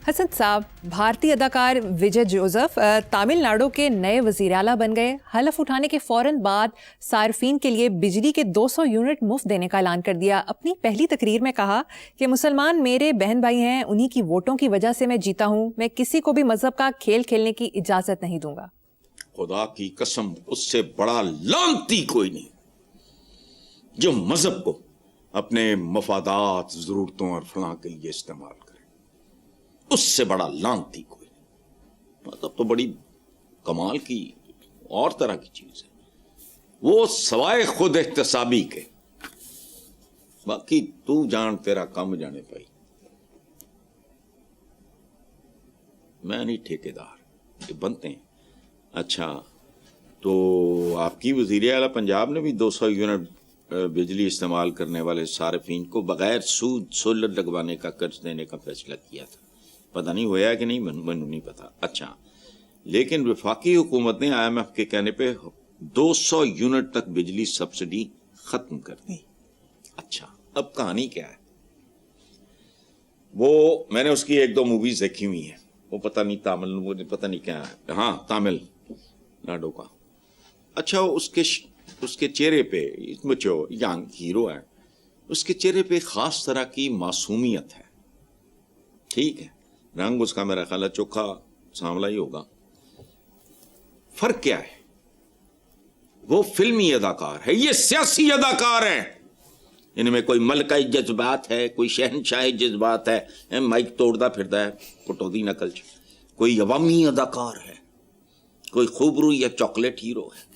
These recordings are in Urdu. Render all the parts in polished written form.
حسن صاحب، بھارتی اداکار وجے جوزف تامل ناڈو کے نئے وزیر اعلیٰ بن گئے۔ حلف اٹھانے کے فوراً بعد صارفین کے لیے بجلی کے 200 یونٹ مفت دینے کا اعلان کر دیا۔ اپنی پہلی تقریر میں کہا کہ مسلمان میرے بہن بھائی ہیں، انہی کی ووٹوں کی وجہ سے میں جیتا ہوں، میں کسی کو بھی مذہب کا کھیل کھیلنے کی اجازت نہیں دوں گا۔ خدا کی قسم، اس سے بڑا لعنتی کوئی نہیں جو مذہب کو اپنے مفادات، ضرورتوں اور فلاں کے لیے استعمال کرے۔ اس سے بڑا لعنتی کوئی نہیں۔ مطلب تو بڑی کمال کی اور طرح کی چیز ہے وہ، سوائے خود احتسابی کے۔ باقی تو جان تیرا کم جانے پائی، میں نہیں ٹھیکیدار، یہ بنتے ہیں۔ اچھا، تو آپ کی وزیر اعلیٰ پنجاب نے بھی 200 یونٹ بجلی استعمال کرنے والے صارفین کو بغیر سود سولر لگوانے کا قرض دینے کا فیصلہ کیا تھا۔ پتہ نہیں ہوا کہ نہیں، میں نہیں پتا۔ اچھا، لیکن وفاقی حکومت نے IMF کے کہنے پہ 200 یونٹ تک بجلی سبسڈی ختم کر دی۔ اچھا، اب کہانی کیا ہے؟ وہ میں نے اس کی 1-2 موویز دیکھی ہوئی ہیں، وہ پتہ نہیں تامل، پتہ نہیں کیا ہے، ہاں تامل ناڈو کا۔ اچھا، اس کے چہرے پہ جو ینگ ہیرو ہے، اس کے چہرے پہ خاص طرح کی معصومیت ہے، ٹھیک ہے، رنگ اس کا میرا خیال ہے چوکھا سانولا ہی ہوگا۔ فرق کیا ہے؟ وہ فلمی اداکار ہے، یہ سیاسی اداکار ہے۔ ان میں کوئی ملکائی جذبات ہے، کوئی شہنشاہی جذبات ہے، مائک توڑتا پھرتا ہے پٹودی نقل چ، کوئی عوامی اداکار ہے، کوئی خوبرو یا چاکلیٹ ہیرو ہے۔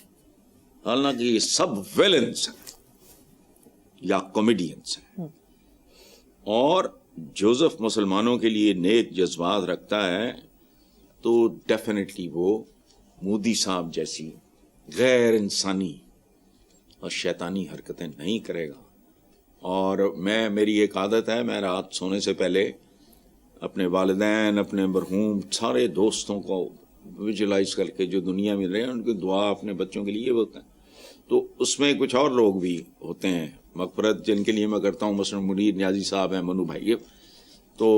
حالانکہ یہ سب ویلنس ہیں یا کامیڈینس ہیں۔ اور جوزف مسلمانوں کے لیے نیک جذبات رکھتا ہے تو ڈیفینیٹلی وہ مودی صاحب جیسی غیر انسانی اور شیطانی حرکتیں نہیں کرے گا۔ اور میری ایک عادت ہے، میں رات سونے سے پہلے اپنے والدین، اپنے مرحوم سارے دوستوں کو ویژولائز کر کے جو دنیا میں رہے ہیں ان کی دعا اپنے بچوں کے لیے ہوتا ہے۔ تو اس میں کچھ اور لوگ بھی ہوتے ہیں مغفرت جن کے لیے میں کرتا ہوں، مثلا منیر نیازی صاحب ہیں، منو بھائی۔ تو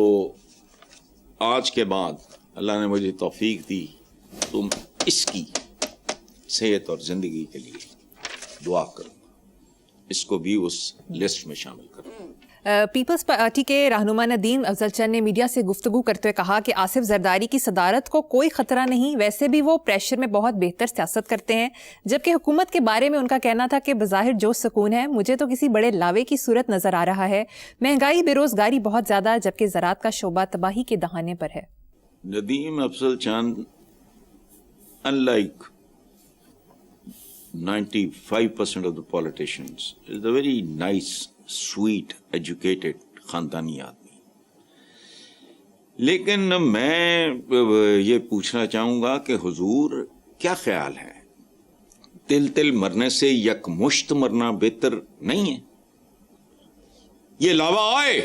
آج کے بعد اللہ نے مجھے توفیق دی، تم اس کی صحت اور زندگی کے لیے دعا کروں، اس کو بھی اس لسٹ میں شامل کروں۔ پیپلز پارٹی کے رہنما ندیم افضل چند نے میڈیا سے گفتگو کرتے ہوئے کہا کہ آصف زرداری کی صدارت کو کوئی خطرہ نہیں، ویسے بھی وہ پریشر میں بہت بہتر سیاست کرتے ہیں، جبکہ حکومت کے بارے میں ان کا کہنا تھا کہ بظاہر جو سکون ہے، مجھے تو کسی بڑے لاوے کی صورت نظر آ رہا ہے، مہنگائی، بے روزگاری بہت زیادہ، جبکہ زراعت کا شعبہ تباہی کے دہانے پر ہے۔ ندیم افضل چند unlike 95% of the politicians is a very nice, sweet, educated خاندانی آدمی۔ لیکن میں یہ پوچھنا چاہوں گا کہ حضور کیا خیال ہے، تل مرنے سے یک مشت مرنا بہتر نہیں ہے؟ یہ لاوا آئے،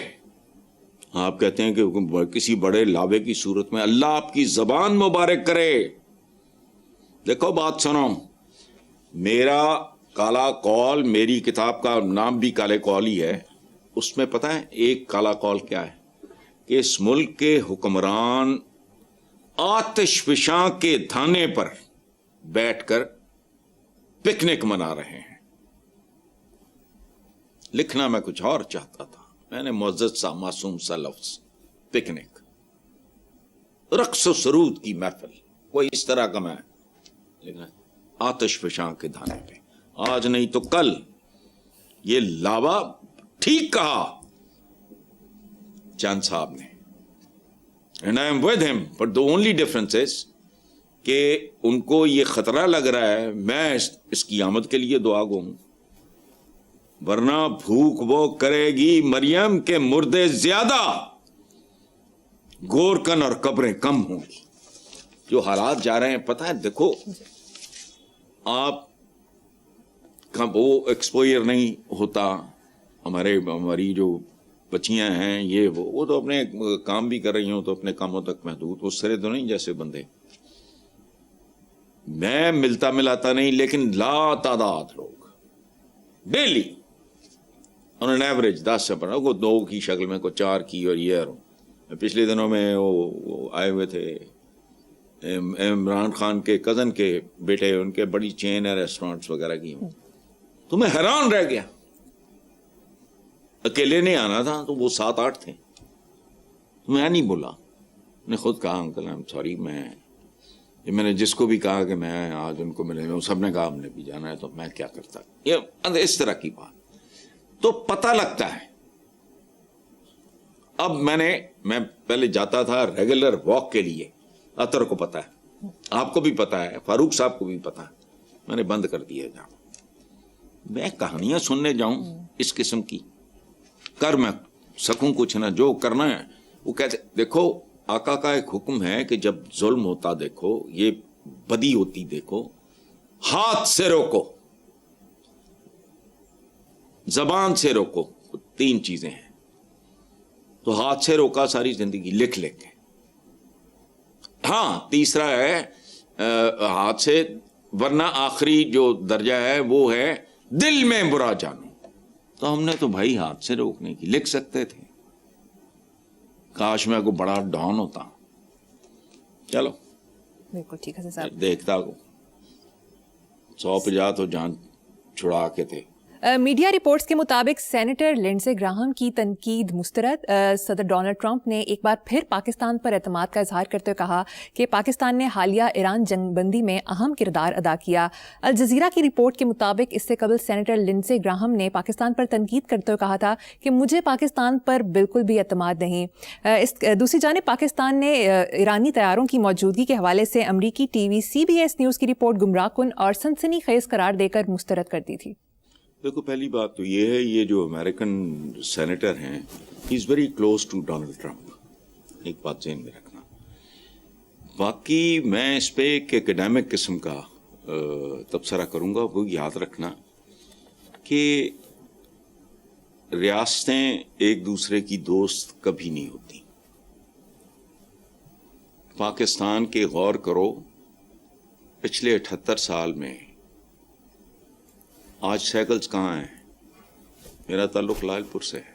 آپ کہتے ہیں کہ کسی بڑے لاوے کی صورت میں، اللہ آپ کی زبان مبارک کرے۔ دیکھو بات سنو، میرا کالا قول، میری کتاب کا نام بھی کالے قول ہی ہے، اس میں پتہ ہے ایک کالا قول کیا ہے؟ کہ اس ملک کے حکمران آتش فشاں کے دھانے پر بیٹھ کر پکنک منا رہے ہیں۔ لکھنا میں کچھ اور چاہتا تھا، میں نے معزز سا معصوم سا لفظ پکنک، رقص و سرود کی محفل، کوئی اس طرح کا میں لکھنا، آتش فشاں کے دھانے پہ، آج نہیں تو کل۔ یہ لاوا ٹھیک کہا چند صاحب نے، and I am with him, but the only difference is کہ ان کو یہ خطرہ لگ رہا ہے، میں اس کی آمد کے لیے دعا گو ہوں، ورنہ بھوک وہ کرے گی مریم کے مردے زیادہ، گورکن اور قبریں کم ہوں گی۔ جو حالات جا رہے ہیں پتہ ہے، دیکھو آپ کا وہ ایکسپوئر نہیں ہوتا، ہماری جو بچیاں ہیں یہ وہ تو اپنے کام بھی کر رہی ہوں تو اپنے کاموں تک محدود، اس طرح تو نہیں جیسے بندے، میں ملتا ملاتا نہیں، لیکن لا تعداد لوگ ڈیلی آن این ایوریج 10 سے 2 کی شکل میں، کوئی 4 کی، اور یہ پچھلے دنوں میں وہ آئے ہوئے تھے عمران خان کے کزن کے بیٹے, ان کے بڑی چین ہے ریسٹورینٹس وغیرہ کی. تو میں حیران رہ گیا, اکیلے نہیں آنا تھا تو وہ 7-8 تھے. میں نہیں بولا, نے خود کہا انکل آئی ایم سوری, میں نے جس کو بھی کہا کہ میں آج ان کو ملے, سب نے کہا ہم نے بھی جانا ہے, تو میں کیا کرتا. یہ اس طرح کی بات تو پتہ لگتا ہے. اب میں پہلے جاتا تھا ریگولر واک کے لیے, اطہر کو پتا ہے, آپ کو بھی پتا ہے, فاروق صاحب کو بھی پتا ہے, میں نے بند کر دیا جانا. میں کہانیاں سننے جاؤں اس قسم کی, کر میں سکوں کچھ نہ, جو کرنا ہے وہ کہتے. دیکھو آقا کا ایک حکم ہے کہ جب ظلم ہوتا دیکھو, یہ بدی ہوتی دیکھو, ہاتھ سے روکو, زبان سے روکو. 3 چیزیں ہیں. تو ہاتھ سے روکا ساری زندگی لکھ لے کے. ہاں تیسرا ہے ہاتھ سے, ورنہ آخری جو درجہ ہے وہ ہے دل میں برا جانو. تو ہم نے تو بھائی ہاتھ سے روکنے کی لکھ سکتے تھے. کاش میں کو بڑا ڈان ہوتا. چلو بالکل ٹھیک ہے صاحب. دیکھتا کو 150 تو جان چھڑا کے تھے. میڈیا رپورٹس کے مطابق سینیٹر لنڈزے گراہم کی تنقید مسترد. صدر ڈونلڈ ٹرمپ نے ایک بار پھر پاکستان پر اعتماد کا اظہار کرتے ہوئے کہا کہ پاکستان نے حالیہ ایران جنگ بندی میں اہم کردار ادا کیا. الجزیرہ کی رپورٹ کے مطابق اس سے قبل سینیٹر لنڈزے گراہم نے پاکستان پر تنقید کرتے ہوئے کہا تھا کہ مجھے پاکستان پر بالکل بھی اعتماد نہیں. دوسری جانب پاکستان نے ایرانی طیاروں کی موجودگی کے حوالے سے امریکی ٹی وی CBS نیوز کی رپورٹ گمراہ کن اور سنسنی خیز قرار دے کر مسترد کر دی تھی. دیکھو پہلی بات تو یہ ہے, یہ جو امریکن سینیٹر ہیں he is very close to Donald Trump. ایک بات ذہن میں رکھنا. باقی میں اس پہ ایک ایکڈیمک قسم کا تبصرہ کروں گا. وہ یاد رکھنا کہ ریاستیں ایک دوسرے کی دوست کبھی نہیں ہوتی. پاکستان کے غور کرو, پچھلے 78 سال میں آج سائیکلز کہاں ہیں؟ میرا تعلق لال پور سے ہے.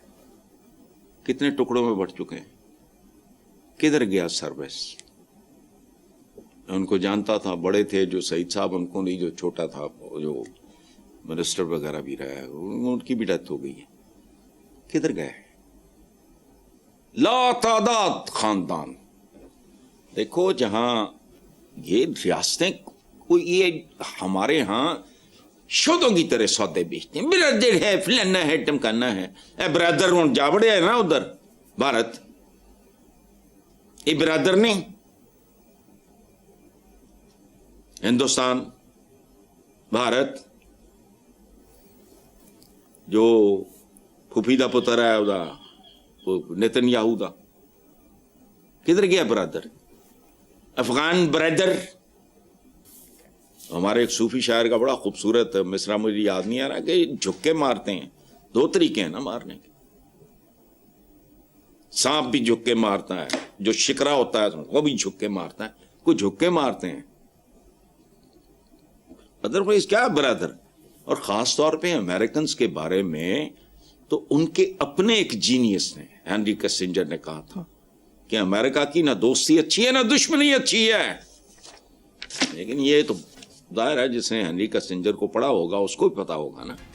کتنے ٹکڑوں میں بٹ چکے ہیں؟ کدھر گیا سروس؟ ان کو جانتا تھا, بڑے تھے جو سعید صاحب, ان کو نہیں, جو چھوٹا تھا جو منسٹر وغیرہ بھی رہا ہے, ان کی بھی ڈیتھ ہو گئی ہے. کدھر گئے؟ لا تعداد خاندان. دیکھو جہاں یہ ریاستیں, کوئی یہ ہمارے ہاں شودوں کی طرح سودے بیچتے ہیں. برادر ہے, فلانا ہے, ٹمکانا ہے. اے برادر ہوں جا بڑے ہے نا ادھر بھارت, یہ برادر نہیں. ہندوستان, بھارت, جو پھوپھی دا پتر ہے ادا نیتن یاہو دا, کدھر گیا برادر؟ افغان برادر. ہمارے ایک صوفی شاعر کا بڑا خوبصورت مصرع مجھے یاد نہیں آ رہا کہ جھکے مارتے ہیں. 2 طریقے ہیں نا مارنے کے. سانپ بھی جھکے مارتا ہے, جو شکرا ہوتا ہے وہ بھی جھکے مارتا ہے, کوئی جھکے مارتے ہیں. ادروائز کیا برادر. اور خاص طور پہ امریکنز کے بارے میں تو ان کے اپنے ایک جینیس نے, ہینری کسنجر نے کہا تھا کہ امریکہ کی نہ دوستی اچھی ہے نہ دشمنی اچھی ہے. لیکن یہ تو ظاہر ہے جس نے ہینری کسنجر کو پڑھا ہوگا اس کو بھی پتا ہوگا نا.